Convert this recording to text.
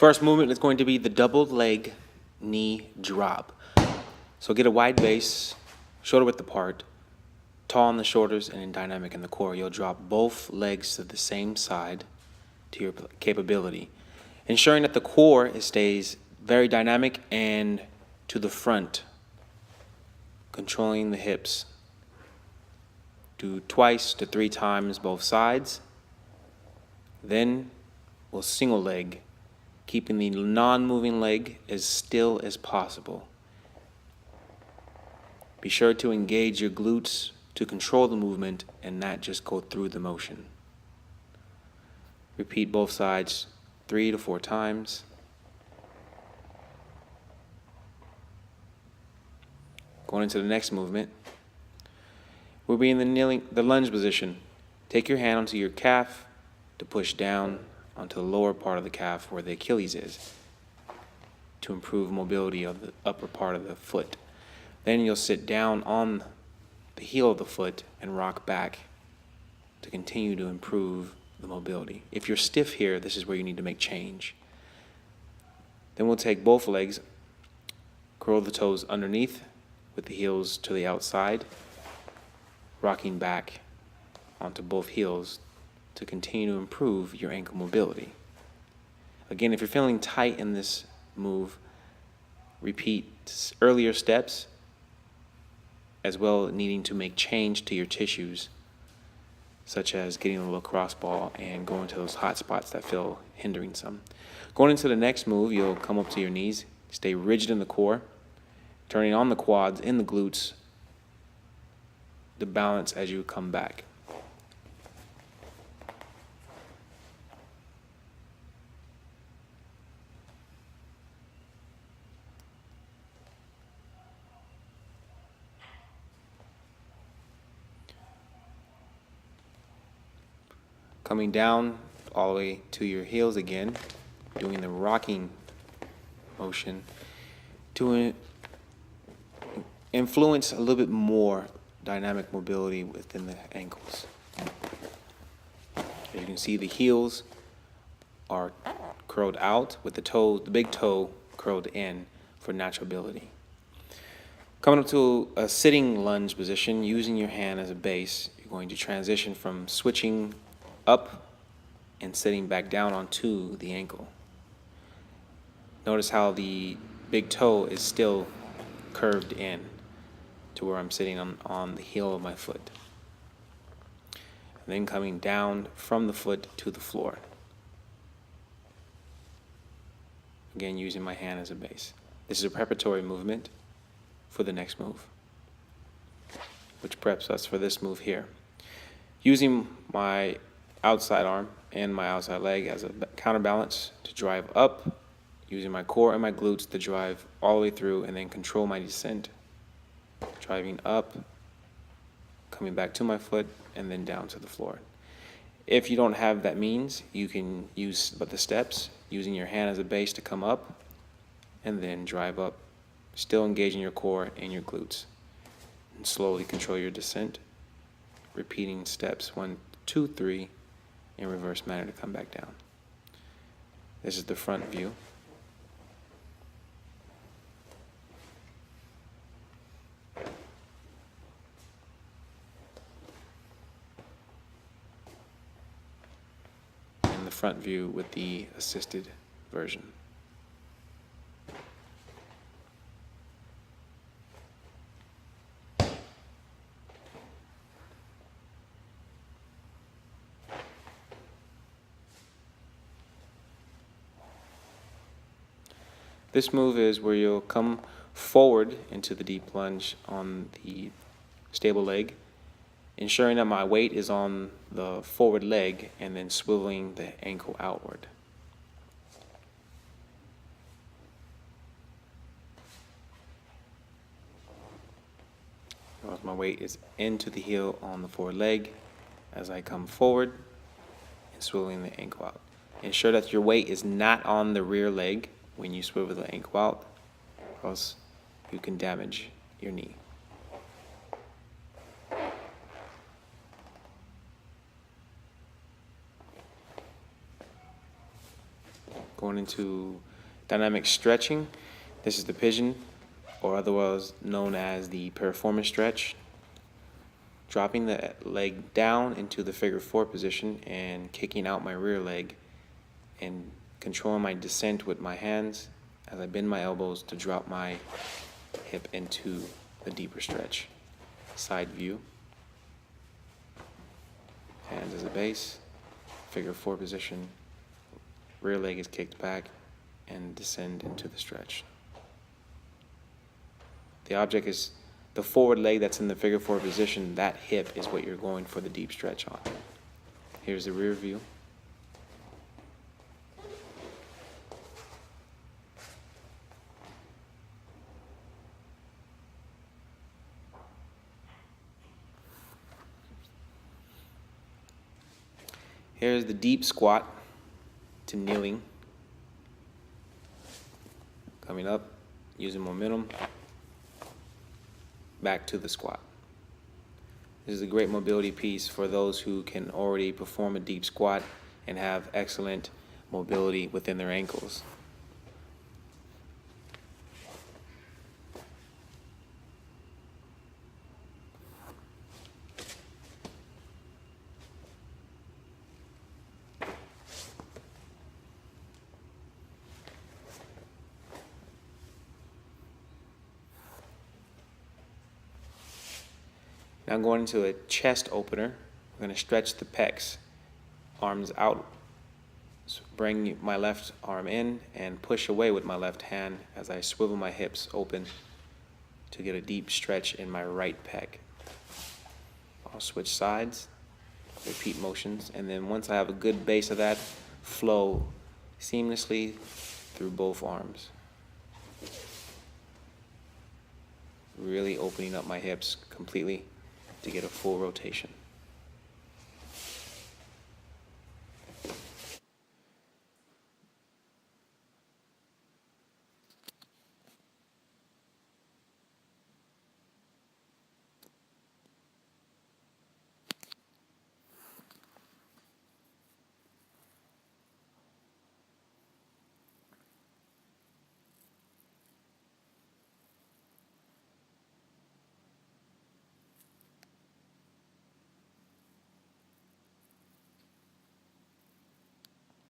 First movement is going to be the double leg knee drop. So get a wide base, shoulder width apart, tall on the shoulders and dynamic in the core. You'll drop both legs to the same side to your capability, ensuring that the core stays very dynamic and to the front, controlling the hips. Do twice to 3 times both sides. Then we'll single leg, keeping the non-moving leg as still as possible. Be sure to engage your glutes to control the movement and not just go through the motion. Repeat both sides 3 to 4 times. Going into the next movement, we'll be in the lunge position. Take your hand onto your calf to push down onto the lower part of the calf where the Achilles is to improve mobility of the upper part of the foot. Then you'll sit down on the heel of the foot and rock back to continue to improve the mobility. If you're stiff here, this is where you need to make change. Then we'll take both legs, curl the toes underneath with the heels to the outside, rocking back onto both heels to continue to improve your ankle mobility. Again, if you're feeling tight in this move, repeat earlier steps, as well as needing to make change to your tissues, such as getting a lacrosse ball and going to those hot spots that feel hindering some. Going into the next move, you'll come up to your knees, stay rigid in the core, turning on the quads and the glutes, the balance as you come back. Coming down all the way to your heels again, doing the rocking motion to influence a little bit more dynamic mobility within the ankles. As you can see, the heels are curled out with the big toe curled in for natural ability. Coming up to a sitting lunge position, using your hand as a base, you're going to transition from switching up and sitting back down onto the ankle. Notice how the big toe is still curved in to where I'm sitting on the heel of my foot. And then coming down from the foot to the floor. Again, using my hand as a base. This is a preparatory movement for the next move, which preps us for this move here. Using my outside arm and my outside leg as a counterbalance to drive up, using my core and my glutes to drive all the way through and then control my descent, driving up, coming back to my foot, and then down to the floor. If you don't have that means, you can use the steps, using your hand as a base to come up and then drive up, still engaging your core and your glutes. And slowly control your descent, repeating steps 1, 2, 3, in reverse manner to come back down. This is the front view. And the front view with the assisted version. This move is where you'll come forward into the deep lunge on the stable leg, ensuring that my weight is on the forward leg and then swiveling the ankle outward. Notice my weight is into the heel on the forward leg as I come forward and swiveling the ankle out. Ensure that your weight is not on the rear leg when you swivel the ankle out, or else you can damage your knee. Going into dynamic stretching. This is the pigeon, or otherwise known as the performance stretch. Dropping the leg down into the figure 4 position and kicking out my rear leg and controlling my descent with my hands as I bend my elbows to drop my hip into the deeper stretch. Side view. Hands as a base, figure 4 position, rear leg is kicked back and descend into the stretch. The object is the forward leg that's in the figure 4 position. That hip is what you're going for the deep stretch on. Here's the rear view. Here's the deep squat to kneeling. Coming up, using momentum, back to the squat. This is a great mobility piece for those who can already perform a deep squat and have excellent mobility within their ankles. Now going into a chest opener, we're going to stretch the pecs, arms out, so bring my left arm in and push away with my left hand as I swivel my hips open to get a deep stretch in my right pec. I'll switch sides, repeat motions, and then once I have a good base of that, flow seamlessly through both arms. Really opening up my hips completely to get a full rotation.